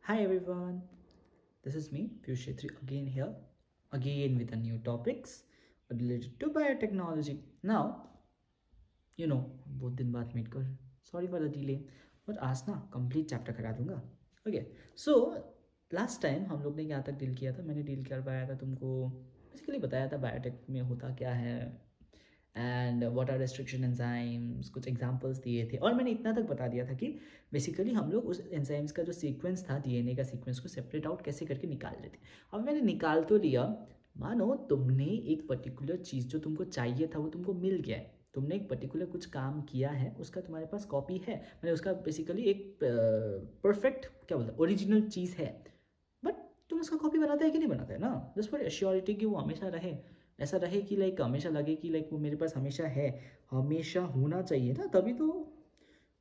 Hi everyone, this is me, Piyush Shetty again here, again with a new topics related to biotechnology. Now, बहुत दिन बाद meet कर sorry for the delay but आज ना complete chapter करा दूंगा. Okay, so last time हम लोग ने यहाँ तक डील किया था. मैंने डील कर पाया था तुमको बेसिकली बताया था बायोटेक में होता क्या है and what are restriction enzymes, कुछ एग्जांपल्स दिए थे और मैंने इतना तक बता दिया था कि बेसिकली हम लोग उस एंजाइम्स का जो सीक्वेंस था डीएनए का सीक्वेंस को सेपरेट आउट कैसे करके निकाल लेते. अब मैंने निकाल तो लिया, मानो तुमने एक पर्टिकुलर चीज़ जो तुमको चाहिए था वो तुमको मिल गया है, तुमने एक पर्टिकुलर कुछ काम किया है, उसका तुम्हारे पास कॉपी है, मैंने उसका बेसिकली एक परफेक्ट क्या बोलते हैं ओरिजिनल चीज़ है, बट तुम उसका कॉपी बनाते हैं कि नहीं बनाते हैं ना, जस्ट फॉर एश्योरिटी कि वो हमेशा रहे, ऐसा रहे कि लाइक हमेशा लगे कि लाइक वो मेरे पास हमेशा है, हमेशा होना चाहिए ना, तभी तो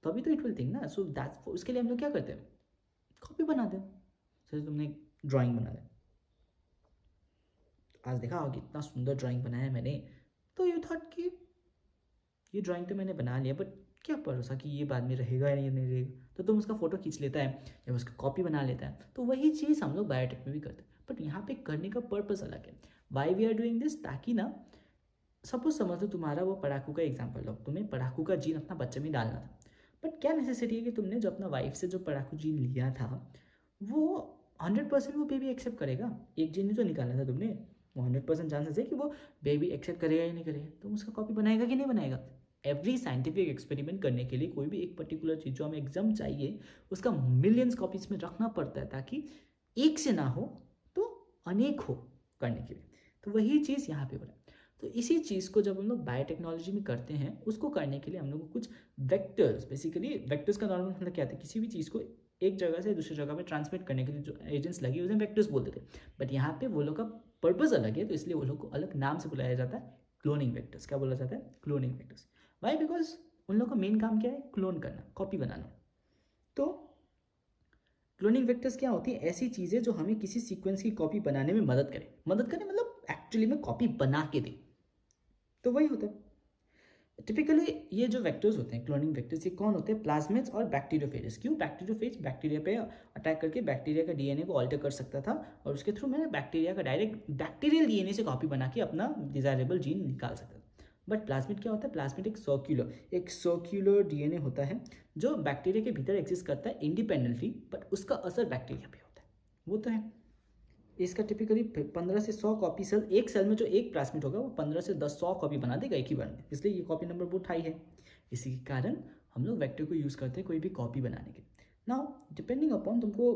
इट विल थिंक ना. सो दैट उसके लिए हम लोग क्या करते हैं, कॉपी बनाते हैं. जैसे तुमने ड्राइंग बना लिया, आज देखा होगा कितना सुंदर ड्राइंग बनाया है मैंने, तो यू थॉट कि ये ड्राइंग तो मैंने बना लिया बट क्या भरोसा कि ये बाद में रहेगा या नहीं रहेगा, तो तुम उसका फोटो खींच लेता है या उसका कॉपी बना लेता है. तो वही चीज़ हम लोग बायोटेक में भी करते हैं, बट यहाँ पे करने का पर्पस अलग है. Why we are doing this, ताकि ना सपोज समझ लो तुम्हारा वो पढ़ाकू का एग्जाम्पल लो, तुम्हें पढ़ाकू का जीन अपना बच्चे में डालना था, बट क्या नेसेसिटी है कि तुमने जो अपना वाइफ से जो पढ़ाकू जीन लिया था वो 100% वो बेबी एक्सेप्ट करेगा. एक जीन ही तो निकाला था तुमने, वो 100% चांसेस है कि वो बेबी एक्सेप्ट करेगा या नहीं करेगा. तुम उसका कॉपी बनाएगा कि नहीं बनाएगा. एवरी साइंटिफिक एक्सपेरिमेंट करने के लिए कोई भी एक पर्टिकुलर चीज़ जो हमें एग्जाम चाहिए उसका मिलियंस कॉपीज में रखना पड़ता है, ताकि एक से ना हो तो अनेक हो करने के लिए. तो वही चीज़ यहाँ पे हो रहा है. तो इसी चीज़ को जब हम लोग बायोटेक्नोलॉजी में करते हैं, उसको करने के लिए हम लोग को कुछ वेक्टर्स, बेसिकली वेक्टर्स का नॉर्मल मतलब क्या था, किसी भी चीज़ को एक जगह से दूसरी जगह पे ट्रांसमिट करने के लिए जो एजेंट्स लगे उसे वेक्टर्स बोलते थे. बट यहाँ पे वो लोग का पर्पस अलग है, तो इसलिए वो लोग को अलग नाम से बुलाया जाता है, क्लोनिंग वेक्टर्स. क्या बोला जाता है, क्लोनिंग वेक्टर्स. वाई, बिकॉज उन लोग का मेन काम क्या है, क्लोन करना, कॉपी बनाना. तो क्लोनिंग वेक्टर्स क्या होती है, ऐसी चीज़ें जो हमें किसी सीक्वेंस की कॉपी बनाने में मदद करें मतलब एक्चुअली में कॉपी बना के दे. तो वही होता है. टिपिकली ये जो वेक्टर्स होते हैं क्लोनिंग वेक्टर्स, ये कौन होते हैं, प्लाज्मिड्स और बैक्टीरियोफेज. क्यों, बैक्टीरियोफेज बैक्टीरिया पे अटैक करके बैक्टीरिया का डीएनए को ऑल्टर कर सकता था और उसके थ्रू मैंने बैक्टीरिया का डायरेक्ट बैक्टीरियल डीएनए से कॉपी बना के अपना डिजायरेबल जीन निकाल सकता था. बट प्लाज्मिड क्या होता है, प्लाज्मिड एक सर्क्यूलर डीएनए होता है जो बैक्टीरिया के भीतर एग्जिस्ट करता है इंडिपेंडेंटली, बट उसका असर बैक्टीरिया पे होता है. वो तो है. इसका टिपिकली 15 से 100 कॉपी सेल, एक सेल में जो एक प्लाज्मिड होगा वो 15 से 10 100 कॉपी बना देगा एक ही बार में, इसलिए ये कॉपी नंबर बहुत हाई है. इसी के कारण हम लोग वेक्टर को यूज़ करते हैं कोई भी कॉपी बनाने के. नाउ डिपेंडिंग अपॉन तुमको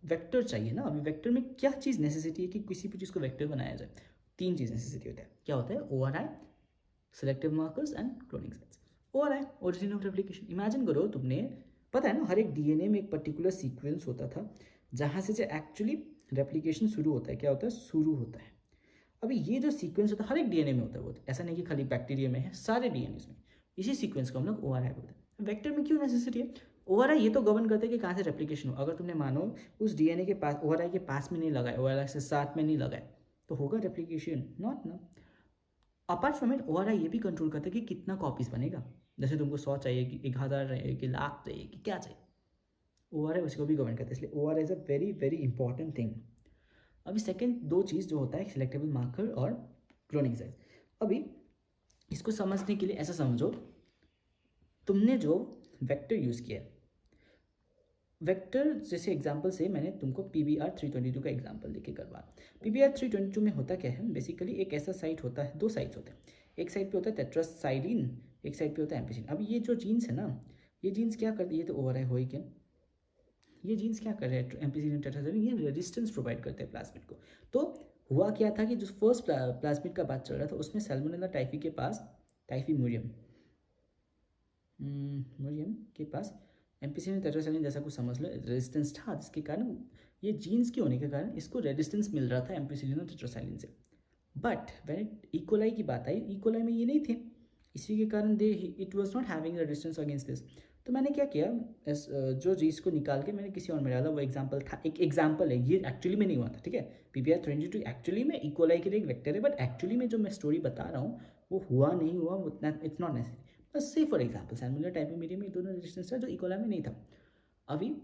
वेक्टर चाहिए ना, अभी वेक्टर में क्या चीज़ नेसेसिटी है कि किसी भी चीज़ को वेक्टर बनाया जाए. 3 चीज़ नेसेसिटी होता है. क्या होता है, ORI, selective markers and cloning sites. ORI, origin of replication. Imagine करो तुमने, पता है ना हर एक डीएनए में एक पर्टिकुलर सीक्वेंस होता था जहाँ से जो एक्चुअली रेप्लिकेशन शुरू होता है. क्या होता है, शुरू होता है. अभी ये जो सीक्वेंस होता है हर एक डीएनए में होता है, वो ऐसा नहीं कि खाली बैक्टीरिया में है, सारे डीएनए में इसी सीक्वेंस को हम लोग ORI बोलते हैं. वेक्टर में क्यों नेसेसिटी है, ORI ये तो गवर्न करते हैं कि कहाँ से रेप्लिकेशन हो. अगर तुमने मानो उस डीएनए के पास ORI के पास में नहीं लगाए, ORI से साथ में नहीं लगाए, तो होगा रेप्लिकेशन, नॉट ना. अपार्ट फ्रॉम इट ORI ये भी कंट्रोल करता है कि कितना कॉपीज बनेगा. जैसे तुमको 100 चाहिए कि 1000 चाहिए कि लाख चाहिए कि क्या चाहिए, ORI उसी को भी गवर्न करता है. इसलिए ORI is a very very important thing. अभी सेकेंड 2 चीज़ जो होता है सिलेक्टेबल मार्कर और क्लोनिंग साइज. अभी इसको समझने के लिए ऐसा समझो, तुमने जो वेक्टर यूज़ किया है, वेक्टर जैसे एग्जांपल से मैंने तुमको PBR322 का एग्जांपल देके करवा. PBR322 में होता क्या है, बेसिकली एक ऐसा साइट होता है, 2 साइट्स होते हैं. एक साइड पे होता है टेट्रासाइलिन, एक साइड पे होता है एम्पिसिन. अब ये जो जीन्स है ना, ये जीन्स क्या करती है, ये तो ORI हो ही क्या, ये जीन्स क्या कर रहे हैं, एम्पिसिलिन टेट्रासाइलिन, ये रेजिस्टेंस प्रोवाइड करते हैं प्लाज्मिड को. तो हुआ क्या था कि जो फर्स्ट प्लाज्मिड का बात चल रहा था उसमें सैल्मोनेला टाइफी के पास, टाइफी मुरियम मुरियम के पास एम्पिसिलिन टेट्रासाइलिन जैसा कुछ समझ लो रेजिस्टेंस था, जिसके कारण ये जीन्स के होने के कारण इसको रेजिस्टेंस मिल रहा था एम्पिसिलिन और टेट्रासाइलिन से. बट व्हेन इकोलाई की बात आई, इकोलाई में ये नहीं थे, इसी के कारण they it was not having resistance against this. तो मैंने क्या किया, जो चीज़ को निकाल के मैंने किसी और में डाला, वो एग्जाम्पल था, एक एग्जाम्पल है, ये एक्चुअली में नहीं हुआ था. ठीक है, PBR322 एक्चुअली में इकोलाई के लिए एक वेक्टर है, बट एक्चुअली में जो मैं स्टोरी बता रहा हूँ वो हुआ नहीं हुआ, उतना इट्स नॉट नेसेसरी. बस से for example Salmonella typhi medium में दोनों रेजिस्टेंस था जो इकोलाई में नहीं था. अभी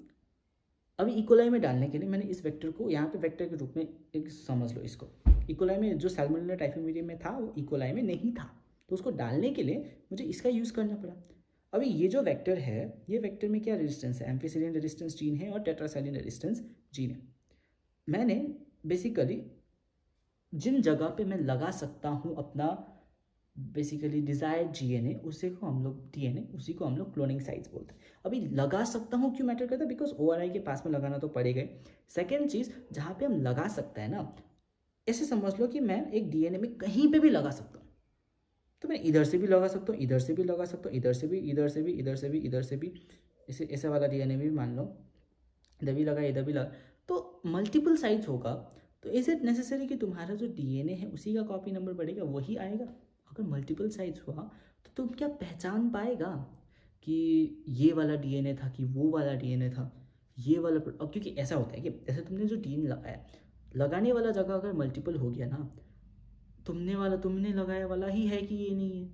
अभी इकोलाई में डालने के लिए मैंने इस वेक्टर को यहाँ पे वेक्टर के रूप में एक समझ लो इसको। इकोलाई में जो सैल्मोनेला टाइफीमुरियम में था वो इकोलाई में नहीं था, तो उसको डालने के लिए मुझे इसका यूज़ करना पड़ा। अभी ये जो वेक्टर है, ये वेक्टर में क्या रेजिस्टेंस है, एम्फीसिलिन रेजिस्टेंस जीन है और टेट्रासाइलिन रेजिस्टेंस जीन है। मैंने बेसिकली जिन जगह पे मैं लगा सकता हूँ अपना बेसिकली डिजायर्ड जीएनए, उसी को हम लोग डीएनए, उसी को हम लोग क्लोनिंग साइट्स बोलते हैं। अभी लगा सकता हूँ क्यों मैटर करता है, बिकॉज ओआरआई के पास में लगाना तो पड़ेगा। सेकेंड चीज़, जहाँ पे हम लगा सकते हैं ना, ऐसे समझ लो कि मैं एक डीएनए में कहीं पे भी लगा सकता हूँ। तो मैं इधर से भी लगा सकता हूँ, इधर से भी लगा सकता हूँ, इधर से भी, इधर से भी, इधर से भी, इधर से भी, ऐसे ऐसा वाला डीएनए भी मान लो इधर भी लगा, इधर भी लगा, तो मल्टीपल साइट्स होगा। तो इज इट नेसेसरी कि तुम्हारा जो डीएनए है उसी का कॉपी नंबर बढ़ेगा, वही आएगा? अगर मल्टीपल साइट्स हुआ तो तुम क्या पहचान पाएगा कि ये वाला डीएनए था कि वो वाला डीएनए था, ये वाला और क्योंकि ऐसा होता है कि जैसे तुमने जो डीएनए लगाया, लगाने वाला जगह अगर मल्टीपल हो गया ना, तुमने लगाया वाला ही है कि ये नहीं है,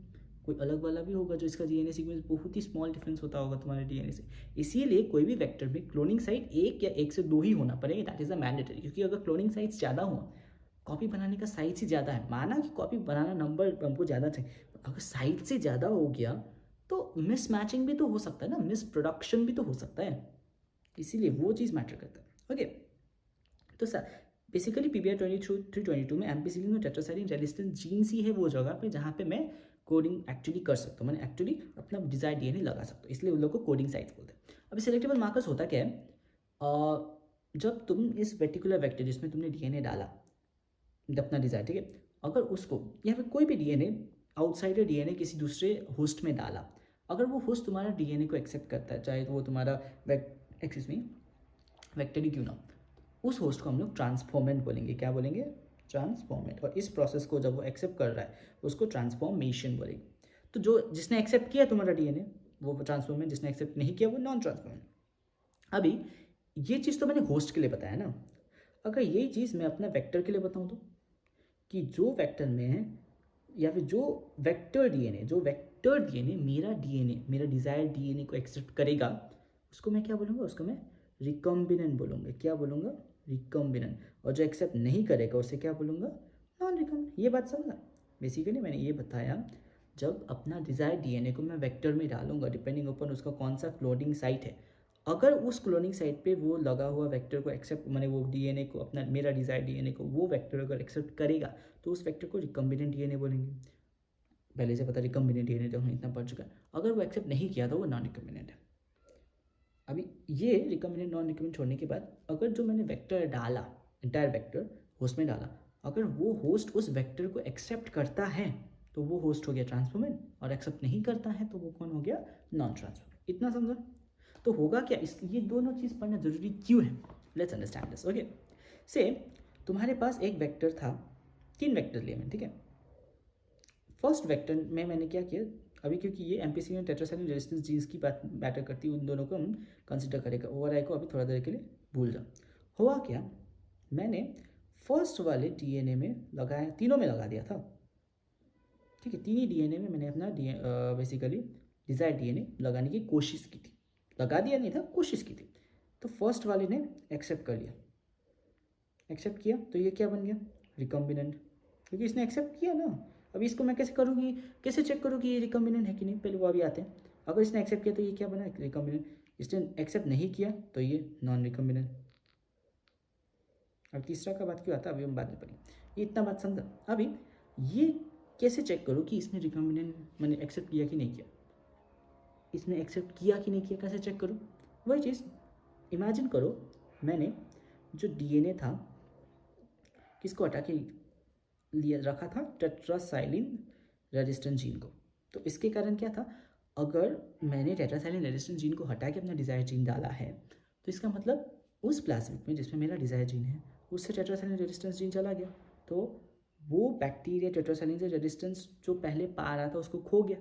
कोई अलग वाला भी होगा जो इसका डीएनए सीक्वेंस बहुत ही स्मॉल डिफरेंस होता होगा तुम्हारे डीएनए से। इसीलिए कोई भी वेक्टर में क्लोनिंग साइट एक या एक से दो ही होना पड़ेगा, दैट इज द मैंडेटरी। क्योंकि अगर क्लोनिंग साइट्स ज़्यादा हुआ, कॉपी बनाने का साइज ही ज़्यादा है, माना कि कॉपी बनाना नंबर हमको ज़्यादा चाहिए, अगर साइज से ज़्यादा हो गया तो मिस मैचिंग भी तो हो सकता है ना, मिस प्रोडक्शन भी तो हो सकता है। इसीलिए वो चीज़ मैटर करता है। ओके, तो सर बेसिकली पीबीआर 2322 में एम्पिसिलिन और टेट्रासाइलिन रेजिस्टेंस जीन्स ही है वो जगह पे जहाँ पे मैं कोडिंग एक्चुअली कर सकता हूँ, मैंने एक्चुअली अपना डिजायर्ड डीएनए लगा सकता हूँ, इसलिए उन लोग को कोडिंग साइट्स बोलते हैं। अभी सिलेक्टेबल मार्कर्स होता क्या है, जब तुम इस पर्टिकुलर वेक्टर जिसमें तुमने डीएनए डाला अपना डिजायर, ठीक है, अगर उसको या फिर कोई भी डीएनए आउटसाइडर डीएनए किसी दूसरे होस्ट में डाला, अगर वो होस्ट तुम्हारा डीएनए को एक्सेप्ट करता है, चाहे तो वो तुम्हारा वेक्टर ही क्यों ना, उस होस्ट को हम लोग ट्रांसफॉर्मेंट बोलेंगे। क्या बोलेंगे? ट्रांसफॉर्मेंट। और इस प्रोसेस को जब वो एक्सेप्ट कर रहा है उसको ट्रांसफॉर्मेशन बोलेंगे। तो जो जिसने एक्सेप्ट किया तुम्हारा डीएनए वो ट्रांसफॉर्मेंट, जिसने एक्सेप्ट नहीं किया वो नॉन ट्रांसफॉर्मेंट। अभी ये चीज़ तो मैंने होस्ट के लिए बताया ना, अगर यही चीज़ मैं अपना वेक्टर के लिए बताऊँ तो, कि जो वेक्टर में है या फिर जो वेक्टर डीएनए मेरा डिजायर्ड डीएनए को एक्सेप्ट करेगा, उसको मैं क्या बोलूँगा? उसको मैं रिकम्बिनेंट बोलूँगा। क्या बोलूँगा? रिकम्बिनेंट। और जो एक्सेप्ट नहीं करेगा उसे क्या बोलूँगा? Non recombinant. ये बात समझा? बेसिकली मैंने ये बताया, जब अपना डिजायर्ड डीएनए को मैं वेक्टर में डालूंगा, डिपेंडिंग अपन उसका कौन सा क्लोनिंग साइट है, अगर उस क्लोनिंग साइट पे वो लगा हुआ वेक्टर को एक्सेप्ट, मैंने वो डीएनए को अपना मेरा डिजायर्ड डीएनए को वो वेक्टर अगर एक्सेप्ट करेगा तो उस वेक्टर को रिकम्बिनेंट डीएनए बोलेंगे। पहले से पता रिकम्बिनेंट डीएनए तो हम इतना पढ़ चुका है। अगर वो एक्सेप्ट नहीं किया तो वो नॉन रिकम्बिनेंट है। अभी ये रिकम्बिनेंट नॉन रिकम्बिनेंट छोड़ने के बाद अगर जो मैंने वेक्टर डाला, इंटायर वेक्टर होस्ट में डाला, अगर वो होस्ट उस वेक्टर को एक्सेप्ट करता है तो वो होस्ट हो गया ट्रांसफॉर्मेंट, और एक्सेप्ट नहीं करता है तो वो कौन हो गया? Non transformant. इतना समझा? तो होगा क्या, इस ये दोनों चीज़ पढ़ना जरूरी क्यों है? Let's understand this. ओके, से तुम्हारे पास एक वेक्टर था, 3 वेक्टर लिए मैंने, ठीक है। फर्स्ट वेक्टर में मैंने क्या किया, अभी क्योंकि ये एम्पिसिलिन और टेट्रासाइलिन रेजिस्टेंस जीन्स की बात मैटर करती है, उन दोनों को हम कंसिडर करेगा। ओवरआई को अभी थोड़ा देर के लिए भूल जाओ। हुआ क्या, मैंने फर्स्ट वाले डीएनए में लगाया, तीनों में लगा दिया था, ठीक है। 3 ही डीएनए में मैंने अपना बेसिकली डिजायर्ड डीएनए लगाने की कोशिश की थी, लगा दिया नहीं था, कोशिश की थी। तो फर्स्ट वाले ने एक्सेप्ट कर लिया, एक्सेप्ट किया तो ये क्या बन गया? रिकम्बिनेंट, क्योंकि इसने एक्सेप्ट किया ना। अभी इसको मैं कैसे करूँगी, कैसे चेक करूँ कि ये रिकम्बिनेंट है कि नहीं, पहले वो अभी आते हैं। अगर इसने एक्सेप्ट किया तो ये क्या बना? रिकम्बिनेंट। इसने एक्सेप्ट नहीं किया तो ये नॉन रिकम्बिनेंट। अब तीसरा का बात क्यों आता है अभी हम बाद में पढ़ेंगे, ये इतना बात समझा। अभी ये कैसे चेक करूँ कि इसने रिकम्बिनेंट मैंने एक्सेप्ट किया कि नहीं किया, इसने एक्सेप्ट किया कि नहीं किया, कैसे चेक करूँ? वही चीज़ इमेजिन करो, मैंने जो डीएनए था किसको हटा के लिया रखा था? टेट्रासाइलिन रेजिस्टेंट जीन को। तो इसके कारण क्या था, अगर मैंने टेट्रासाइलिन रेजिस्टेंट जीन को हटा के अपना डिजायर जीन डाला है तो इसका मतलब उस प्लाज्मिड में जिसमें मेरा डिजायर जीन है उससे टेट्रासाइलिन रेजिस्टेंस जीन चला गया, तो वो बैक्टीरिया टेट्रासाइलिन से रेजिस्टेंस जो पहले पा रहा था उसको खो गया।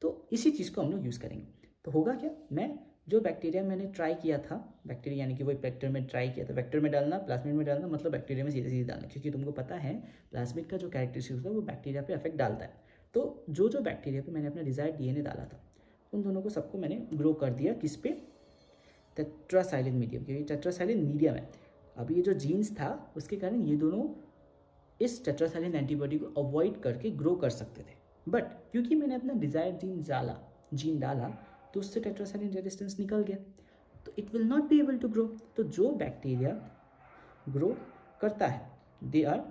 तो इसी चीज़ को हम लोग यूज़ करेंगे। तो होगा क्या, मैं जो बैक्टीरिया मैंने ट्राई किया था, बैक्टीरिया यानी कि वही वेक्टर में ट्राई किया था, वेक्टर में डालना, प्लाज्मिड में डालना, मतलब बैक्टीरिया में सीधे सीधे डालना, क्योंकि तुमको पता है प्लाज्मिड का जो कैरेक्टरिस्टिक्स होता है वो बैक्टीरिया पे अफेक्ट डालता है। तो जो बैक्टीरिया पे मैंने अपना डिजायर्ड डीएनए डाला था उन दोनों को सबको मैंने ग्रो कर दिया, किस पे? टेट्रासाइलिन मीडियम, क्योंकि टेट्रासाइलिन मीडियम है। अभी ये जो जीन्स था उसके कारण ये दोनों इस टेट्रासाइलिन एंटीबॉडी को अवॉइड करके ग्रो कर सकते थे, बट क्योंकि मैंने अपना डिजायर्ड जीन डाला तो उससे टेट्रासाइलिन रेजिस्टेंस निकल गया, तो it will not be able to grow. तो जो बैक्टीरिया ग्रो करता है दे आर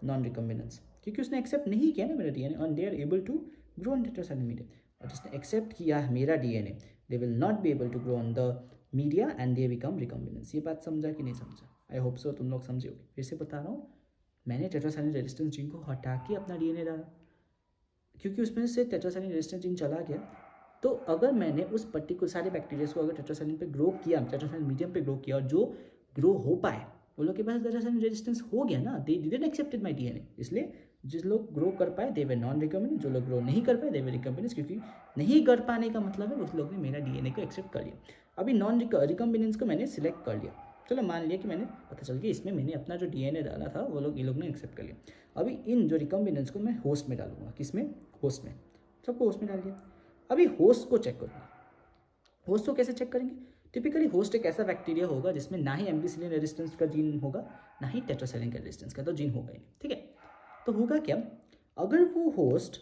नॉन रिकम्बिनेंट्स, क्योंकि उसने एक्सेप्ट नहीं किया ना मेरा डीएनए, और they are able to grow on tetracycline medium. और जिसने एक्सेप्ट किया है मेरा DNA, they will not be able to grow on the media and they become recombinants. ये बात समझा कि नहीं समझा? आई होप सो तुम लोग समझे होगे। फिर से बता रहा हूँ, मैंने टेट्रासाइलिन रेजिस्टेंस जीन को हटा के अपना डीएनए डाला, क्योंकि उसमें से टेट्रासाइलिन रेजिस्टेंस जीन चला गया। तो अगर मैंने उस पर्टिकुलर सारे बैक्टीरिया को अगर टेट्रासाइलिन पे ग्रो किया, टेट्रासाइलिन मीडियम पे ग्रो किया, और जो ग्रो हो पाए वो लोग के पास टेट्रासाइलिन रेजिस्टेंस हो गया ना, they didn't accepted my DNA. इसलिए जिस लोग ग्रो कर पाए दे वे नॉन रिकम्बिनेंट, जो लोग ग्रो नहीं कर पाए दे वे रिकम्बिनेंट, क्योंकि नहीं कर पाने का मतलब है उस लोग ने मेरा डीएनए को एक्सेप्ट कर लिया। अभी नॉन रिकम्बिनेंस को मैंने सिलेक्ट कर लिया, चलो मान लिया कि मैंने पता चल गया इसमें मैंने अपना जो डीएनए डाला था वो लोग ये लोग ने एक्सेप्ट कर लिया। अभी इन जो रिकम्बिनेंस को मैं होस्ट में डालूंगा, किसमें? होस्ट में। सबको होस्ट में डाल दिया। अभी होस्ट को चेक करूँगा। होस्ट को कैसे चेक करेंगे? टिपिकली होस्ट एक ऐसा बैक्टीरिया होगा जिसमें ना ही एम्पिसिलिन रेजिस्टेंस का जीन होगा, ना ही टेट्रासाइलिन का रेजिस्टेंस का तो जीन होगा ही नहीं, ठीक है। तो होगा क्या, अगर वो होस्ट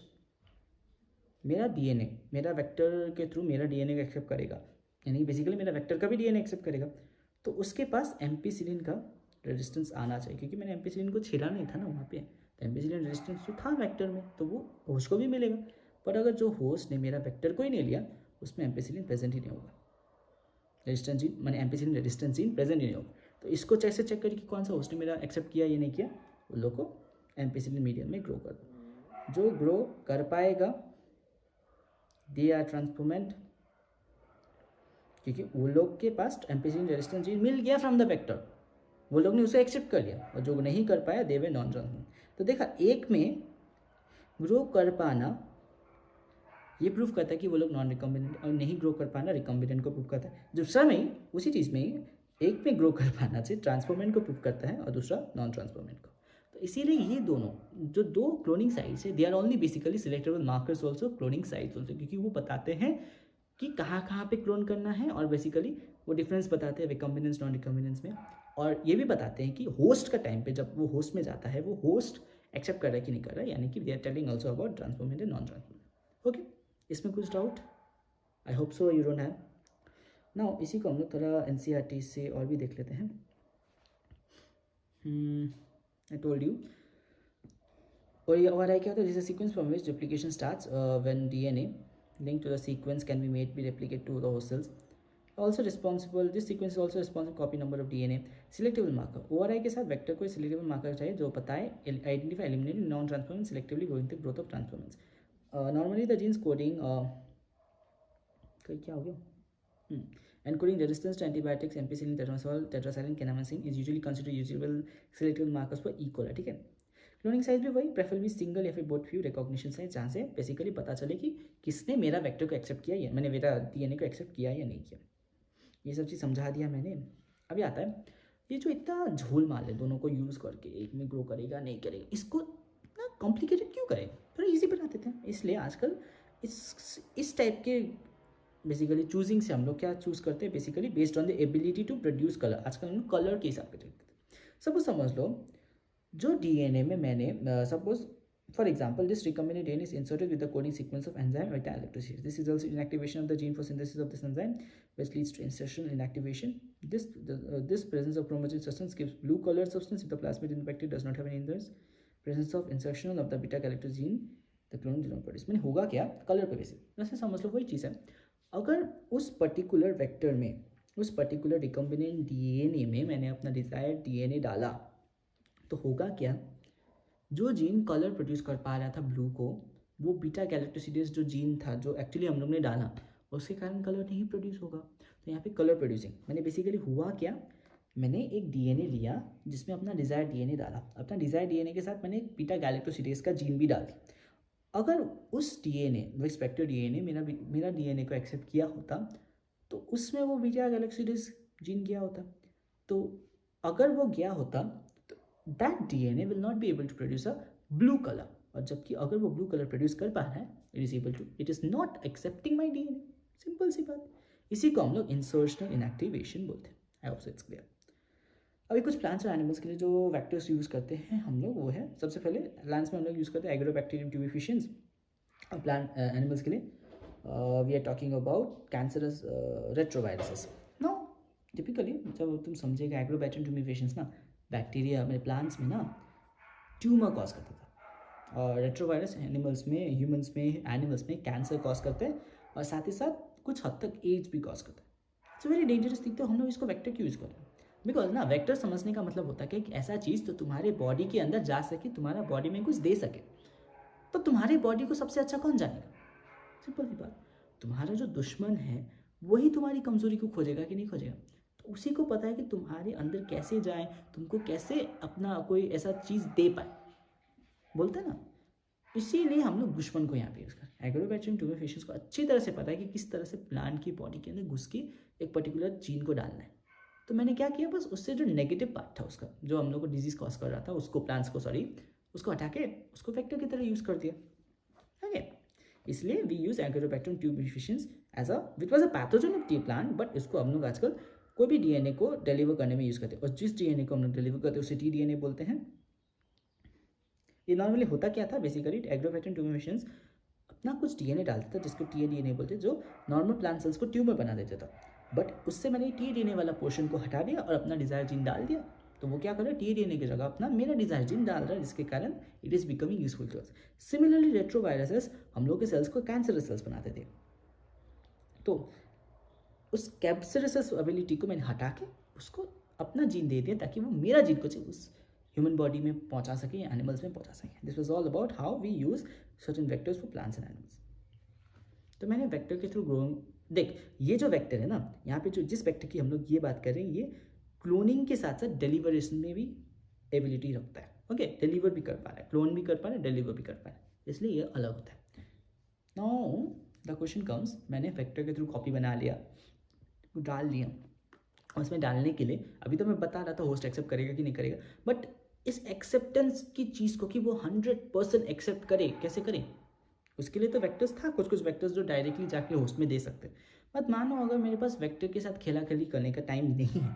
मेरा डीएनए, मेरा वेक्टर के थ्रू मेरा डीएनए को एक्सेप्ट करेगा, यानी बेसिकली मेरा वेक्टर का भी डीएनए एक्सेप्ट करेगा, तो उसके पास एम्पिसिलिन का रेजिस्टेंस आना चाहिए, क्योंकि मैंने एम्पिसिलिन को छेड़ा नहीं था ना वहाँ पे, तो एम्पिसिलिन रेजिस्टेंस तो था वेक्टर में, तो वो होस्ट को भी मिलेगा। पर अगर जो होस्ट ने मेरा वेक्टर को ही नहीं लिया, उसमें एम्पिसिलिन प्रेजेंट ही नहीं होगा, रेजिस्टेंस जीन मैंने एम्पिसिलिन रेजिस्टेंस जीन प्रेजेंट ही नहीं होगा। तो इसको कैसे चेक करें कि कौन सा होस्ट ने मेरा एक्सेप्ट किया या नहीं किया? उन लोग को एम्पिसिलिन मीडियम में ग्रो कर दो। जो ग्रो कर पाएगा दे आर ट्रांसफॉर्मेंट, क्योंकि वो लोग के पास एम्पिसिलिन रेजिस्टेंस जीन मिल गया फ्रॉम द वेक्टर, वो लोग ने उसे एक्सेप्ट कर लिया, और जो नहीं कर पाया दे वे नॉन ट्रांसफॉर्मेंट। तो देखा, एक में ग्रो कर पाना ये प्रूफ करता है कि वो लोग नॉन रिकम्बिनेंट, और नहीं ग्रो कर पाना रिकम्बिनेंट को प्रूफ करता है। दूसरा में उसी चीज़ में एक में ग्रो कर पाना से ट्रांसफॉर्मेंट को प्रूफ करता है और दूसरा नॉन ट्रांसफॉर्मेंट को। तो इसीलिए ये दोनों जो दो क्लोनिंग साइट्स है they are only basically selectable markers also, cloning sites also, क्योंकि वो बताते हैं कि कहाँ पे क्लोन करना है, और बेसिकली वो डिफरेंस बताते हैं रिकम्बिनेंस नॉन रिकम्बिनेंस में। और ये भी बताते हैं कि होस्ट का टाइम पे जब वो होस्ट में जाता है वो होस्ट एक्सेप्ट कर रहा है कि नहीं कर रहा है, यानी कि they are telling also about transformant and non transformant. Okay, इसमें कुछ doubt? I hope so you don't have. Now इसी को हम लोग थोड़ा एनसीईआरटी से और भी देख लेते हैं। आई टोल्ड यू, और ये ORI क्या होता है? This is a sequence from which replication starts when DNA linked to the sequence can be made be replicate to the host cells. Also responsible, this sequence is also responsible copy number of DNA. Selectable marker, ORI के साथ vector को selectable marker चाहिए जो बताए identify eliminate non transformants selectively going the growth of transformants. Normally the genes coding क्या हो गया? Encoding resistance to antibiotics, ampicillin, tetramazole, tetracycline, kanamycin is usually considered usable selectable markers for E. coli, ठीक है। Cloning size भी वही, preferably single या फिर both few recognition size, जहाँ से बेसिकली पता चले कि किसने मेरा वेक्टर को एक्सेप्ट किया या मैंने मेरा डीएनए को एक्सेप्ट किया या नहीं किया। ये सब चीज़ समझा दिया मैंने। अभी आता है ये जो इतना झोल माल है दोनों को यूज़ करके, एक में ग्रो करेगा नहीं करेगा, इसको इतना कॉम्प्लिकेटेड क्यों करें? थोड़ा ईजी बना देते हैं। इसलिए आजकल इस टाइप के बेसिकली चूजिंग से हम लोग क्या चूज़ करते हैं, basically based on the ability to produce colour. आजकल हम कलर के हिसाब से सपोज समझ लो जो डीएनए में मैंने suppose for example this recombinant DNA is inserted with the coding sequence of enzyme beta electrosis, this results in activation of the gene for synthesis of this enzyme which leads to insertion in activation. This presence of chromatin substance gives blue colored substance if the plasmid in the bacteria does not have any inverse presence of insertion of the beta galactosine, the clone do not produce. मैंने होगा क्या colour पे basis, वैसे समझ लो वही चीज़ है। अगर उस पर्टिकुलर वेक्टर में उस पर्टिकुलर रिकम्बिनेंट डीएनए में मैंने अपना डिजायर्ड डीएनए डाला तो होगा क्या, जो जीन कलर प्रोड्यूस कर पा रहा था ब्लू को, वो बीटा गैलेक्टोसिडेज जो जीन था जो एक्चुअली हम लोग ने डाला उसके कारण कलर नहीं प्रोड्यूस होगा। तो यहाँ पे कलर प्रोड्यूसिंग मैंने बेसिकली हुआ क्या, मैंने एक डीएनए लिया जिसमें अपना डिजायर्ड डीएनए डाला, अपना डिजायर्ड डीएनए के साथ मैंने बीटा गैलेक्टोसिडेज का जीन भी डाल दिया। अगर उस डीएनए रिस्पेक्टिव डीएनए मेरा डीएनए को एक्सेप्ट किया होता तो उसमें वो बीटा गैलेक्टोसिडेज जीन गया होता। तो अगर वो गया होता तो that DNA will not be able to produce a blue colour, और जबकि अगर वो ब्लू कलर प्रोड्यूस कर पा रहा है it is not accepting my DNA. Simple सी बात। इसी को हम लोग इंसर्शनल इनएक्टिवेशन बोलते हैं। I hope so it's clear. अभी कुछ प्लांट्स और एनिमल्स के लिए जो वेक्टर्स यूज़ करते हैं हम लोग, वो है सबसे पहले प्लांट्स में हम लोग यूज़ करते हैं एग्रोबैक्टीरियम ट्यूबिफिशियंस। और प्लांट एनिमल्स के लिए we are talking about cancerous retroviruses. Now typically जब तुम समझेगा एग्रोबैक्टीरियम ट्यूबिफिशियंस ना, बैक्टीरिया में प्लांट्स में ना ट्यूमर कॉज करता था, और रेट्रोवायरस एनिमल्स में, ह्यूमंस में, एनिमल्स में कैंसर कॉज करते हैं, और साथ ही साथ कुछ हद तक एड्स भी कॉज करते हैं। It's very dangerous thing. तो हम लोग इसको वेक्टर क्यों यूज़ करते हैं? बिकॉज ना वेक्टर समझने का मतलब होता है कि एक ऐसा चीज़ तो तुम्हारे बॉडी के अंदर जा सके, तुम्हारा बॉडी में कुछ दे सके। तो तुम्हारी बॉडी को सबसे अच्छा कौन जानेगा? सिंपल सी बात, तुम्हारा जो दुश्मन है वही तुम्हारी कमजोरी को खोजेगा कि नहीं खोजेगा। तो उसी को पता है कि तुम्हारे अंदर कैसे जाए, तुमको कैसे अपना कोई ऐसा चीज़ दे पाए, बोलते हैं ना। इसीलिए हम लोग दुश्मन को यहाँ पे यूज़ करते हैं। एग्रोबैक्टीरियम ट्यूबिफिशियंस को अच्छी तरह से पता है कि किस तरह से प्लांट की बॉडी के अंदर घुस के एक पर्टिकुलर जीन को डालना है। तो मैंने क्या किया, बस उससे जो नेगेटिव पार्ट था उसका, जो हम लोग को डिजीज कॉज कर रहा था, उसको प्लांट्स को उसको हटा के उसको वेक्टर की तरह यूज़ कर दिया। ओके, इसलिए we use Agrobacterium tumefaciens as a which was a pathogen of the plant, but इसको हम लोग आजकल कोई भी डीएनए को डिलीवर करने में यूज़ करते हैं, और जिस डीएनए को हम लोग डिलीवर करते हैं उसे टी बोलते हैं। ये नॉर्मली होता क्या था, बेसिकली एग्रोबैक्टीरियम ट्यूबिफिशियंस अपना कुछ डीएनए डालता था जिसको टी बोलते हैं, जो नॉर्मल प्लांट सेल्स को ट्यूमर बना देता था। बट उससे मैंने टी वाला पोर्शन को हटा दिया और अपना डिजायर जीन डाल दिया। तो वो क्या कर रहा है, टी की जगह अपना मेरा डिजायर जीन डाल रहा है, जिसके कारण it is becoming useful to us. Similarly retroviruses हम लोग के सेल्स को कैंसरस सेल्स बनाते थे। तो उस कैंसरस एबिलिटी को मैंने हटा के उसको अपना जीन दे दिया, ताकि वो मेरा जीन को उस ह्यूमन बॉडी में पहुंचा सके या एनिमल्स में पहुंचा सके। This was all about how we use certain vectors for plants and animals. तो मैंने वेक्टर के थ्रू ग्रोइंग, देख ये जो वेक्टर है ना, यहाँ पे जो जिस वेक्टर की हम लोग ये बात कर रहे हैं, ये क्लोनिंग के साथ साथ डिलीवरेशन में भी एबिलिटी रखता है। ओके, डिलीवर भी कर पा रहा है, क्लोन भी कर पा रहा है, डिलीवर भी कर पा रहा है, इसलिए ये अलग होता है। नाउ द क्वेश्चन कम्स, मैंने वेक्टर के थ्रू कॉपी बना लिया, डाल दिया, और उसमें डालने के लिए अभी तो मैं बता रहा था होस्ट एक्सेप्ट करेगा कि नहीं करेगा, बट इस एक्सेप्टेंस की चीज़ को कि वो 100% एक्सेप्ट करे, कैसे करें, उसके लिए तो वेक्टर्स था, कुछ कुछ वेक्टर्स जो डायरेक्टली जाके होस्ट में दे सकते हैं। बट मानो अगर मेरे पास वेक्टर के साथ खेला खेली करने का टाइम नहीं है,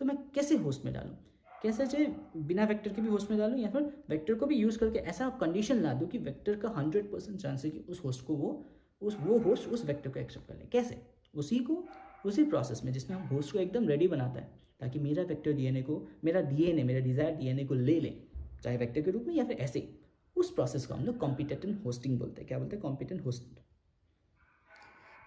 तो मैं कैसे होस्ट में डालूँ, कैसे चाहे बिना वेक्टर के भी होस्ट में डालूँ, या फिर वेक्टर को भी यूज़ करके ऐसा कंडीशन ला दूँ कि वेक्टर का 100% चांस है कि उस होस्ट को वो होस्ट उस वेक्टर को एक्सेप्ट कर ले। कैसे? उसी प्रोसेस में जिसमें हम होस्ट को एकदम रेडी बनाता है, ताकि मेरा वेक्टर डीएनए को, मेरा डिजायर डीएनए को ले ले, चाहे वेक्टर के रूप में या फिर ऐसे ही। उस प्रोसेस को हम लोग कॉम्पिटेंट होस्टिंग बोलते हैं। क्या बोलते हैं? Competent host.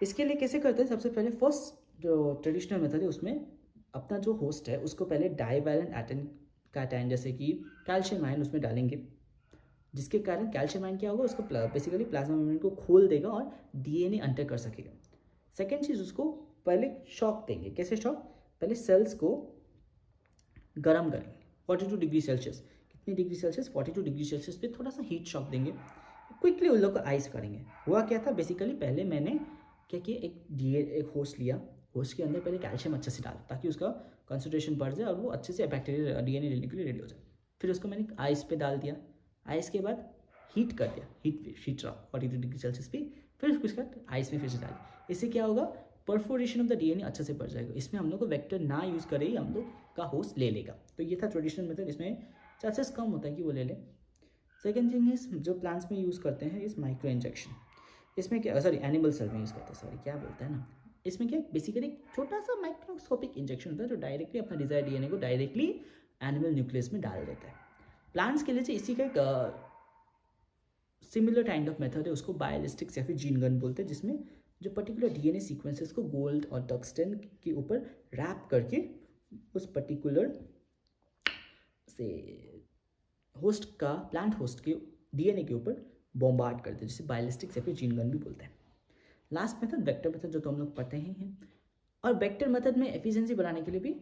इसके लिए कैसे करते हैं? सबसे पहले फर्स्ट जो ट्रेडिशनल मेथड है, उसमें अपना जो होस्ट है उसको पहले डाइवैलेंट एटम का आयन, जैसे कि कैल्शियम आयन, उसमें डालेंगे, जिसके कारण कैल्शियम आयन क्या होगा, उसको बेसिकली प्लाज्मा मेम्ब्रेन को खोल देगा और डीएनए अंटर कर सकेगा। सेकेंड चीज़, उसको पहले शॉक देंगे। कैसे शॉक? पहले सेल्स को गर्म करेंगे 42 डिग्री सेल्सियस। कितनी डिग्री सेल्सियस? 42 डिग्री सेल्सियस पे थोड़ा सा हीट शॉक देंगे। क्विकली उन लोग को आइस करेंगे। हुआ क्या था, बेसिकली पहले मैंने क्या किया, एक होस्ट लिया, होस्ट के अंदर पहले कैल्शियम अच्छे से डाला ताकि उसका कंसंट्रेशन बढ़ जाए और वो अच्छे से बैक्टीरिया डीएनए लेने के लिए रेडी हो जाए। फिर उसको मैंने आइस पे डाल दिया, आइस के बाद हीट कर दिया, हीट रहा 42 डिग्री सेल्सियस पे, फिर उसके बाद आइस में फिर से डाल। इससे क्या होगा, परफोरेशन ऑफ द डीएनए अच्छे से बढ़ जाएगा। इसमें हम लोग को वेक्टर ना यूज़ करे ही हम लोग का होस्ट ले लेगा। तो ये था ट्रेडिशनल मेथड, इसमें चांसेस कम होता है कि वो ले ले। सेकेंड थिंग इज, जो प्लांट्स में यूज़ करते हैं इस माइक्रो इंजेक्शन। इसमें क्या, सॉरी एनिमल सेल में यूज़ करते हैं, सॉरी क्या बोलते हैं ना, इसमें क्या बेसिकली एक छोटा सा माइक्रोस्कोपिक इंजेक्शन होता है जो डायरेक्टली अपना डिजायर डीएनए को डायरेक्टली एनिमल न्यूक्लियस में डाल देता है। प्लांट्स के लिए इसी का एक सिमिलर काइंड ऑफ मेथड है, उसको बायोलिस्टिक्स या फिर जीन गन बोलते हैं, जिसमें जो पर्टिकुलर डीएनए सीक्वेंसेस को गोल्ड और टंगस्टन के ऊपर रैप करके उस पर्टिकुलर से होस्ट का, प्लांट होस्ट के डीएनए के ऊपर बॉम्बार्ड करते हैं, जिसे बायोलिस्टिक्स या फिर जीन गन भी बोलते हैं। लास्ट मेथड वेक्टर मेथड, जो तो हम लोग पढ़ते ही हैं। और वेक्टर मेथड में एफिशिएंसी बढ़ाने के लिए भी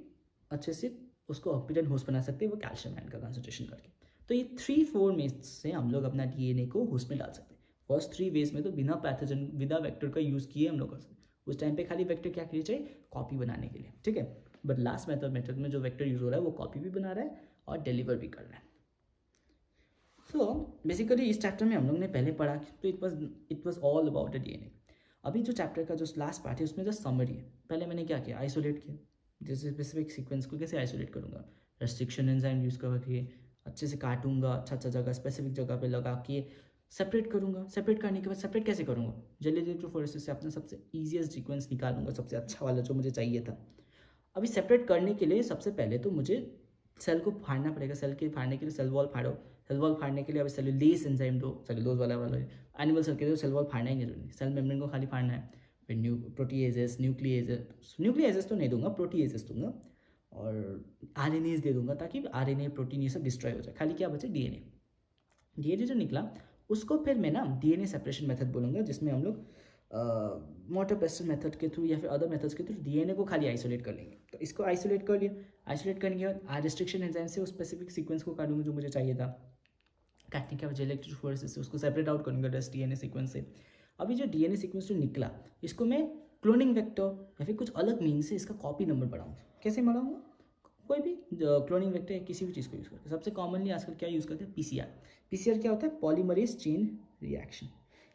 अच्छे से उसको कॉम्पिटेंट होस्ट बना सकते हैं, वो कैल्शियम आयन का कंसंट्रेशन करके। तो ये 3-4 मेथड से हम लोग अपना डीएनए को होस्ट में डाल सकते हैं। फर्स्ट 3 वेज में तो बिना पैथोजन, बिना वेक्टर का यूज़ किए हम लोग कर सकते हैं। उस टाइम पे खाली वेक्टर क्या चाहिए, कॉपी बनाने के लिए, ठीक है। बट लास्ट मेथड में जो वेक्टर यूज हो रहा है वो कॉपी भी बना रहा है और डिलीवर भी कर रहा है। सो बेसिकली इस चैप्टर में हम लोग ने पहले पढ़ा, तो it was all about the DNA. अभी जो चैप्टर का जो लास्ट पार्ट है उसमें जस्ट समरी है। पहले मैंने क्या किया, आइसोलेट किया, जैसे स्पेसिफिक सीक्वेंस को कैसे आइसोलेट करूँगा, रेस्ट्रिक्शन एंजाइम यूज़ करके अच्छे से काटूंगा, अच्छा जगह स्पेसिफिक जगह पे लगा के सेपरेट करूँगा। सेपरेट करने के बाद सेपरेट कैसे करूँगा, जेली इलेक्ट्रोफोरेसिस से अपना सबसे ईजिएस्ट सीक्वेंस निकालूंगा, सबसे अच्छा वाला जो मुझे चाहिए था। अभी सेपरेट करने के लिए सबसे पहले तो मुझे सेल को फाड़ना पड़ेगा। सेल के फाड़ने के लिए सेल वॉल फाड़ो। सेल वॉल फाड़ने के लिए अभी सेलुलेस एंजाइम दो, सेलुलोज वाला एनिमल सेल के लिए सेल वॉल फाड़ना ही नहीं जरूरी, सेल मेम्ब्रेन को खाली फाड़ना है। फिर प्रोटीएजेस, न्यूक्लिएजेस तो नहीं दूंगा, प्रोटीएजेस दूंगा और आरएनएस दे दूंगा, ताकि आरएनए प्रोटीन ये सब डिस्ट्रॉय हो जाए, खाली क्या बचे डीएनए। डीएनए जो निकला उसको फिर मैं ना डीएनए सेपरेशन मेथड बोलूँगा, जिसमें हम लोग मोटर पेस्टल मेथड के थ्रू या फिर अदर मेथड्स के थ्रू डीएनए को खाली आइसोलेट कर लेंगे। तो इसको आइसोलेट कर लिया। आइसोलेट करने के बाद रिस्ट्रिक्शन एंजाइम से उस स्पेसिफिक सीक्वेंस को काटूंगा जो मुझे चाहिए था। काटने के बाद इलेक्ट्रोफोरेसिस से उसको सेपरेट आउट करूँगा रेस्ट डीएनए सीक्वेंस से। अभी जो डीएनए सीक्वेंस जो निकला इसको मैं क्लोनिंग वेक्टर या फिर कुछ अलग मीन से इसका कॉपी नंबर बढ़ाऊँगा। कैसे बढ़ाऊँगा, कोई भी क्लोनिंग वेक्टर या किसी भी चीज़ को यूज़ करते हैं। सबसे कॉमनली आजकल क्या यूज़ करते हैं, पीसीआर। पीसीआर क्या होता है, पॉलीमरेज चेन रिएक्शन।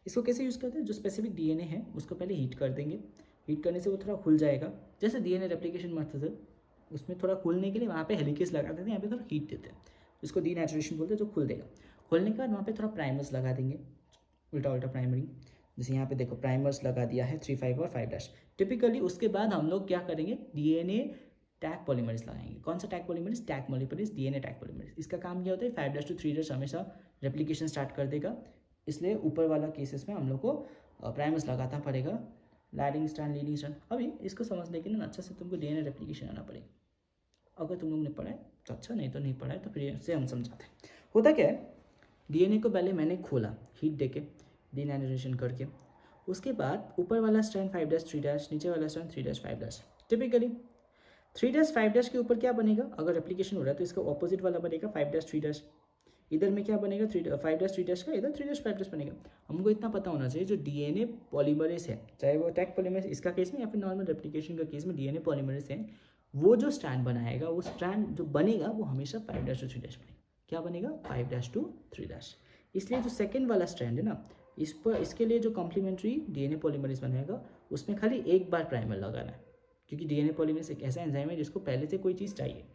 इसको कैसे यूज़ करते हैं, जो स्पेसिफिक डीएनए है उसको पहले हीट कर देंगे। हीट करने से वो थोड़ा खुल जाएगा, जैसे डीएनए रेप्लिकेशन मेथड है उसमें थोड़ा खुलने के लिए वहाँ पे हेलिकेस लगा देते हैं, यहाँ पे थोड़ा हीट देते हैं, इसको डीनेचुरेशन बोलते हैं, जो खुल देगा। खुलने के बाद वहाँ पे थोड़ा प्राइमर्स लगा देंगे, उल्टा प्राइमरिंग। जैसे यहाँ पे देखो प्राइमर्स लगा दिया है 3, 5 और 5' टिपिकली। उसके बाद हम लोग क्या करेंगे, डीएनए टैग पॉलीमरेज लगाएंगे। कौन सा tag polymerase, tag polymerase, DNA tag polymerase. इसका काम क्या होता है, 5' to 3' हमेशा रेप्लिकेशन स्टार्ट कर देगा, इसलिए ऊपर वाला केसेस में हम लोग को प्राइमर्स लगाना पड़ेगा, लैडिंग स्ट्रैंड, लीडिंग स्ट्रैंड। अभी इसको समझने के लिए ना अच्छा से तुमको डीएनए रेप्लिकेशन आना पड़ेगा। अगर तुम लोग ने पढ़ा है तो अच्छा, नहीं तो नहीं पढ़ा है तो फिर से हम समझाते हैं। होता क्या है, डीएनए को पहले मैंने खोला हीट देके, डीनेचुरेशन करके। उसके बाद ऊपर वाला स्ट्रैंड 5', 3', नीचे वाला स्ट्रैंड 3', 5'। टिपिकली 3', 5' के ऊपर क्या बनेगा, अगर रेप्लिकेशन हो रहा है तो इसका ऑपोजिट वाला बनेगा 5', 3'। इधर में क्या बनेगा, 5', 3' का, इधर 3', 5' बनेगा। हमको इतना पता होना चाहिए जो डीएनए पॉलीमरेज है, चाहे वो टैग पॉलीमरेज इसका केस में या फिर नॉर्मल रेप्लिकेशन का केस में डीएनए पॉलीमरेज है, वो जो स्ट्रैंड बनाएगा, वो स्ट्रैंड जो बनेगा वो हमेशा 5' to 3' बनेगा। क्या बनेगा, 5' to 3'। इसलिए जो सेकेंड वाला स्ट्रैंड है ना, इस पर इसके लिए जो कॉम्प्लीमेंट्री डीएनए पॉलीमरेज बनेगा उसमें खाली एक बार प्राइमर लगाना है, क्योंकि डीएनए पॉलीमरेज एक ऐसा एंजाइम है जिसको पहले से कोई चीज़ चाहिए।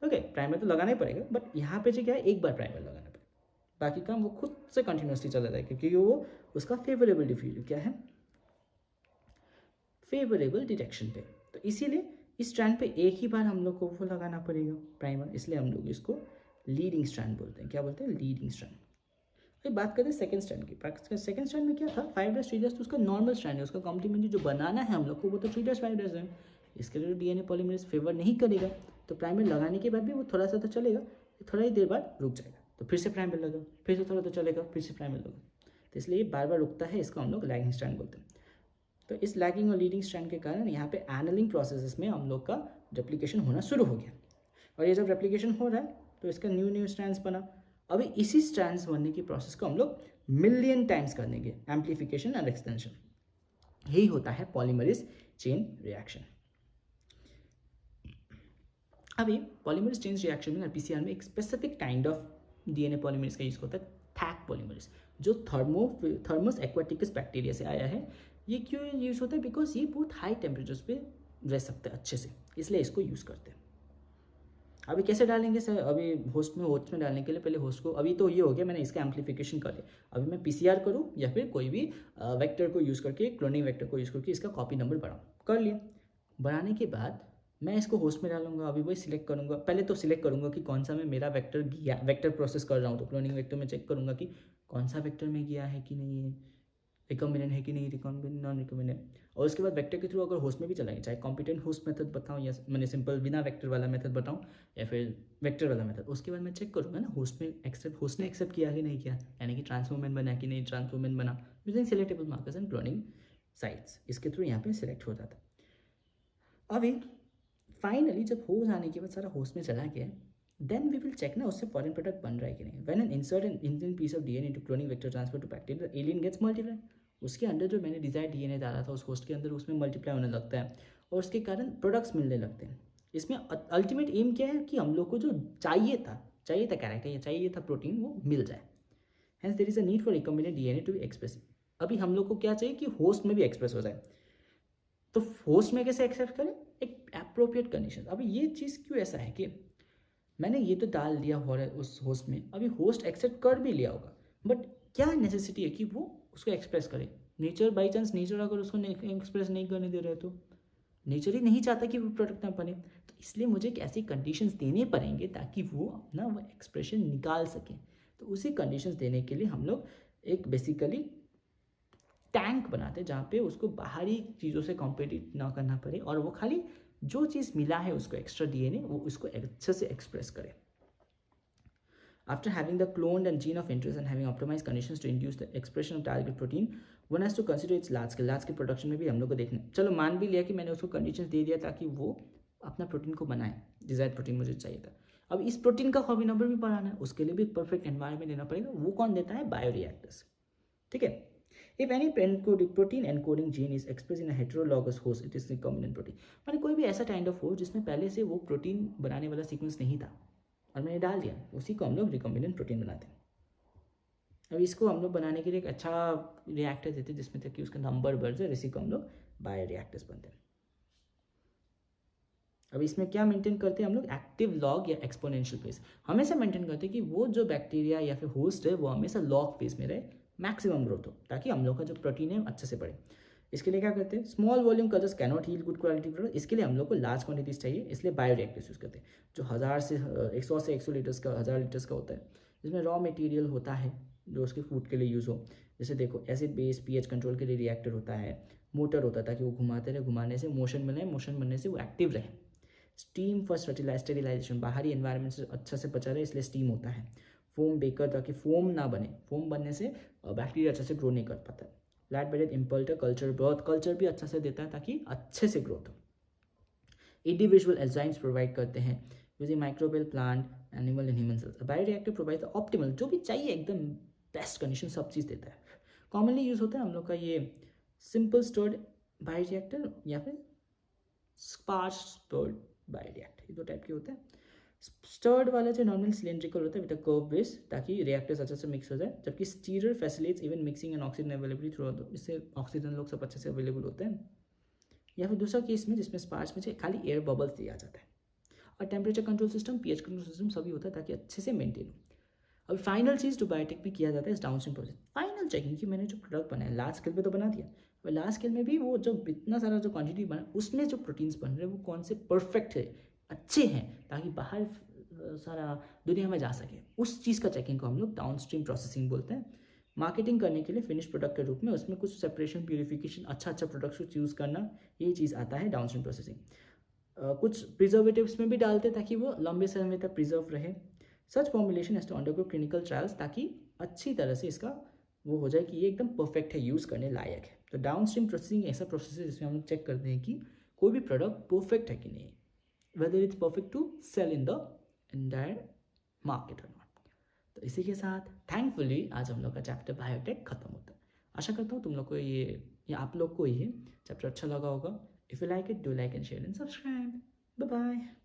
ओके, प्राइमर तो लगाना ही पड़ेगा, बट यहाँ पे जो क्या है, एक बार प्राइमर लगाना पड़ेगा, बाकी काम वो खुद से कंटिन्यूसली चला जाएगा, क्योंकि वो उसका फेवरेबल डिफ्यूजन क्या है, फेवरेबल डिटेक्शन पे। तो इसीलिए इस स्ट्रैंड पे एक ही बार हम लोग को वो लगाना पड़ेगा प्राइमर, इसलिए हम लोग इसको लीडिंग स्ट्रैंड बोलते हैं। क्या बोलते हैं, लीडिंग स्ट्रैंड। फिर बात करें सेकंड स्ट्रैंड की। सेकंड स्ट्रैंड में क्या था, 5', 3' तो उसका नॉर्मल स्ट्रैंड है, उसका कॉम्प्लीमेंट्री जो बनाना है हम लोग को वो तो 3', 5' है। इसके लिए डीएनए पॉलीमरेज फेवर नहीं करेगा, तो प्राइमर लगाने के बाद भी वो थोड़ा सा तो चलेगा, थोड़ा ही देर बाद रुक जाएगा, तो फिर से प्राइमर लगाओ, फिर से थोड़ा तो चलेगा, फिर से प्राइमर लगाओ। तो इसलिए बार बार रुकता है, इसको हम लोग लैगिंग स्ट्रैंड बोलते हैं। तो इस लैगिंग और लीडिंग स्ट्रैंड के कारण यहाँ पे एनलिंग प्रोसेस में हम लोग का रेप्लिकेशन होना शुरू हो गया। और ये जब रेप्लिकेशन हो रहा है तो इसका न्यू स्ट्रैंड्स बना। अभी इसी स्ट्रैंड्स बनने की प्रोसेस को हम लोग मिलियन टाइम्स कर देंगे, एम्प्लीफिकेशन एंड एक्सटेंशन। यही होता है पॉलीमरेज चेन रिएक्शन। अभी पॉलीमरेज चेन रिएक्शन में पीसीआर में एक specific kind of DNA polymerase का यूज होता है, थैक पॉलीमरेज, जो थर्मोस एक्वाटिकस बैक्टीरिया से आया है। ये क्यों यूज होता है, बिकॉज ये बहुत हाई टेम्परेचर्स पे रह सकता है अच्छे से, इसलिए इसको यूज करते हैं। अभी कैसे डालेंगे सर, अभी होस्ट में डालने के लिए पहले होस्ट को, अभी तो ये हो गया मैंने इसका एम्प्लीफिकेशन कर लिया, अभी मैं पीसीआर करूँ या फिर कोई भी वेक्टर को यूज़ करके, क्लोनिंग वेक्टर को यूज़ करके इसका कॉपी नंबर बढ़ाऊँ, कर लिया। बढ़ाने के बाद मैं इसको होस्ट में डालूंगा। अभी वही सिलेक्ट करूँगा, पहले तो सिलेक्ट करूँगा कि कौन सा मैं मेरा वेक्टर प्रोसेस कर रहा हूँ, तो क्लोनिंग वेक्टर में चेक करूँगा कि कौन सा वेक्टर में गया है कि नहीं है, रिकॉम्बिनेंट है कि नहीं, रिकॉम्बिनेंट नॉन रिकॉम्बिनेंट। और उसके बाद वेक्टर के थ्रू अगर होस्ट में भी चलाएंगे, चाहे कॉम्पिटेंट होस्ट मेथड बताऊँ या मैंने सिंपल बिना वेक्टर वाला मेथड बताऊँ या फिर वेक्टर वाला मेथड, उसके बाद मैं चेक करूँगा ना होस्ट ने एक्सेप्ट किया कि नहीं किया, यानी कि ट्रांसफॉर्मेंट बना कि नहीं ट्रांसफॉर्मेंट बना, using selectable markers and cloning sites, इसके थ्रू यहाँ पे सिलेक्ट हो जाता है। अभी फाइनली जब हो जाने के बाद सारा होस्ट में चला गया, देन वी विल चेक ना उससे फॉरेन प्रोडक्ट बन रहा है कि नहीं। When an insert an Indian piece of DNA into cloning vector transfer to bacteria, the alien gets multiply. उसके अंदर जो मैंने डिजायर डीएनए डाला था उस होस्ट के अंदर, उसमें मल्टीप्लाई होने लगता है और उसके कारण प्रोडक्ट्स मिलने लगते हैं। इसमें अल्टीमेट एम क्या है कि हम लोग को जो चाहिए था कैरेक्टर या चाहिए था प्रोटीन, वो मिल जाए। Hence there is a need for recombinant DNA to be express. अभी हम लोग को क्या चाहिए कि होस्ट में भी एक्सप्रेस हो जाए, तो होस्ट में कैसे एक्सेप्ट करें, एक अप्रोप्रिएट कंडीशन। अभी ये चीज़ क्यों ऐसा है कि मैंने ये तो डाल दिया हो रहा है उस होस्ट में, अभी होस्ट एक्सेप्ट कर भी लिया होगा, बट क्या नेसेसिटी है कि वो उसको एक्सप्रेस करे। नेचर बाई चांस नेचर अगर उसको एक्सप्रेस नहीं करने दे रहे तो नेचर ही नहीं चाहता कि वो प्रोडक्ट ना बने, तो इसलिए मुझे एक ऐसी कंडीशंस देने पड़ेंगे ताकि वो अपना वो एक्सप्रेशन निकाल सकें। तो उसी कंडीशंस देने के लिए हम लोग एक बेसिकली टैंक बनाते हैं जहाँ पे उसको बाहरी चीज़ों से कॉम्पिटिट ना करना पड़े और वो खाली जो चीज़ मिला है उसको एक्स्ट्रा डीएनए वो उसको अच्छे से एक्सप्रेस करे। After having the cloned and gene of interest and having optimized conditions to induce the expression of target protein, one has to consider its large scale production में भी हम लोग को देखना। चलो मान भी लिया कि मैंने उसको कंडीशंस दे दिया ताकि वो अपना प्रोटीन को बनाए, डिजायर्ड प्रोटीन मुझे चाहिए था। अब इस प्रोटीन का कॉपी नंबर भी बढ़ाना है, उसके लिए भी परफेक्ट एनवायरनमेंट देना पड़ेगा। वो कौन देता है? बायोरिएक्टर्स। ठीक है। If any protein encoding gene is expressed in a heterologous host, it is recombinant protein। माने कोई भी ऐसा काइंड ऑफ हो जिसमें पहले से वो प्रोटीन बनाने वाला सीक्वेंस नहीं था और मैंने डाल दिया, उसी को हम लोग रिकॉम्बिनेंट प्रोटीन बनाते हैं। अब इसको हम लोग बनाने के लिए एक अच्छा रिएक्टर देते हैं जिसमें तक कि उसका नंबर बढ़ जाए, इसी को हम लोग बायोरिएक्टर्स बनते हैं। अब इसमें क्या मेंटेन करते हैं हम लोग? एक्टिव लॉग या एक्सपोनेंशियल फेज हमेशा मेंटेन करते हैं कि वो जो बैक्टीरिया या फिर होस्ट है वो हमेशा लॉग फेज में रहे, मैक्सिमम ग्रोथ हो, ताकि हम लोग का जो प्रोटीन है अच्छे से बढ़े। इसके लिए क्या करते हैं? Small volume cultures can not heal good quality product. इसके लिए हम लोग को लार्ज क्वांटिटीज चाहिए, इसलिए बायोरिएक्टर्स यूज़ करते हैं जो 1,000 से 100 लीटर्स का 1,000 लीटर्स का होता है, जिसमें रॉ मटेरियल होता है जो उसके फूड के लिए यूज़ हो। जैसे देखो एसिड बेस पीएच कंट्रोल के लिए रिएक्टर होता है, मोटर होता है ताकि वो घुमाते रहे, घुमाने से मोशन मिले, मोशन बनने से वो एक्टिव रहे। स्टीम फॉर स्टेरिलाइजेशन, बाहरी एनवायरनमेंट से अच्छा से बचा रहे इसलिए स्टीम होता है। फोम बेकर ताकि फोम ना बने, फोम बनने से बैक्टीरिया अच्छे से ग्रो नहीं कर पाता। फ्लैट बेडेड इम्पल्टर कल्चर, ब्रॉथ कल्चर भी अच्छा से देता है ताकि अच्छे से ग्रोथ हो। इंडिविजुअल एंजाइम्स प्रोवाइड करते हैं using microbial plant animal and human cells. Bioreactor provide the optimal, जो भी चाहिए एकदम बेस्ट कंडीशन सब चीज़ देता है। कॉमनली यूज होता है हम लोग का ये सिंपल स्टोर्ड बायोरिएक्टर या फिर स्पार्स स्टोर्ड बायोरिएक्टर, ये दो टाइप के होते हैं। स्टर्ड वाला जो नॉर्मल सिलेंड्रिकल होता है विद अ कर्व बेस ताकि रिएक्टर्स अच्छे से मिक्स हो जाए, जबकि stirrer facilitates even mixing and oxygen availability through out, इससे ऑक्सीजन लोग सब अच्छे से अवेलेबल होते हैं। या फिर दूसरा केस में जिसमें स्पार्स में खाली एयर बबल्स दिया जाता है। और temperature control system, pH control system सभी होता है ताकि अच्छे से मेंटेन हो। अब फाइनल चीज़ जो बायोटेक में किया जाता है डाउनस्ट्रीम प्रोसेस, फाइनल चेकिंग कि मैंने जो प्रोडक्ट बनाया लार्ज स्केल पे तो बना दिया, और लार्ज स्केल में भी वो जो इतना सारा जो क्वांटिटी बना उसमें जो प्रोटीन्स बन रहे हैं वो कौन से परफेक्ट है, अच्छे हैं, ताकि बाहर सारा दुनिया में जा सके, उस चीज़ का चेकिंग को हम लोग डाउनस्ट्रीम प्रोसेसिंग बोलते हैं। मार्केटिंग करने के लिए फिनिश प्रोडक्ट के रूप में उसमें कुछ सेपरेशन, प्यूरिफिकेशन, अच्छा प्रोडक्ट्स को चूज़ करना, ये चीज़ आता है डाउनस्ट्रीम प्रोसेसिंग। कुछ प्रिजर्वेटिव्स में भी डालते हैं ताकि वो लंबे समय तक प्रिजर्व रहे। Such formulation has to undergo clinical trials ताकि अच्छी तरह से इसका वो हो जाए कि ये एकदम परफेक्ट है, यूज़ करने लायक है। तो डाउनस्ट्रीम प्रोसेसिंग ऐसा प्रोसेस है जिसमें हम लोग चेक करते हैं कि कोई भी प्रोडक्ट परफेक्ट है कि नहीं, whether it's perfect to sell in the entire market और नॉट। तो इसी के साथ थैंकफुली आज हम लोग का चैप्टर बायोटेक खत्म होता है। आशा करता हूँ तुम लोग को ये या आप लोग को ये चैप्टर अच्छा लगा होगा। If you like it, do like and share and subscribe. Bye bye.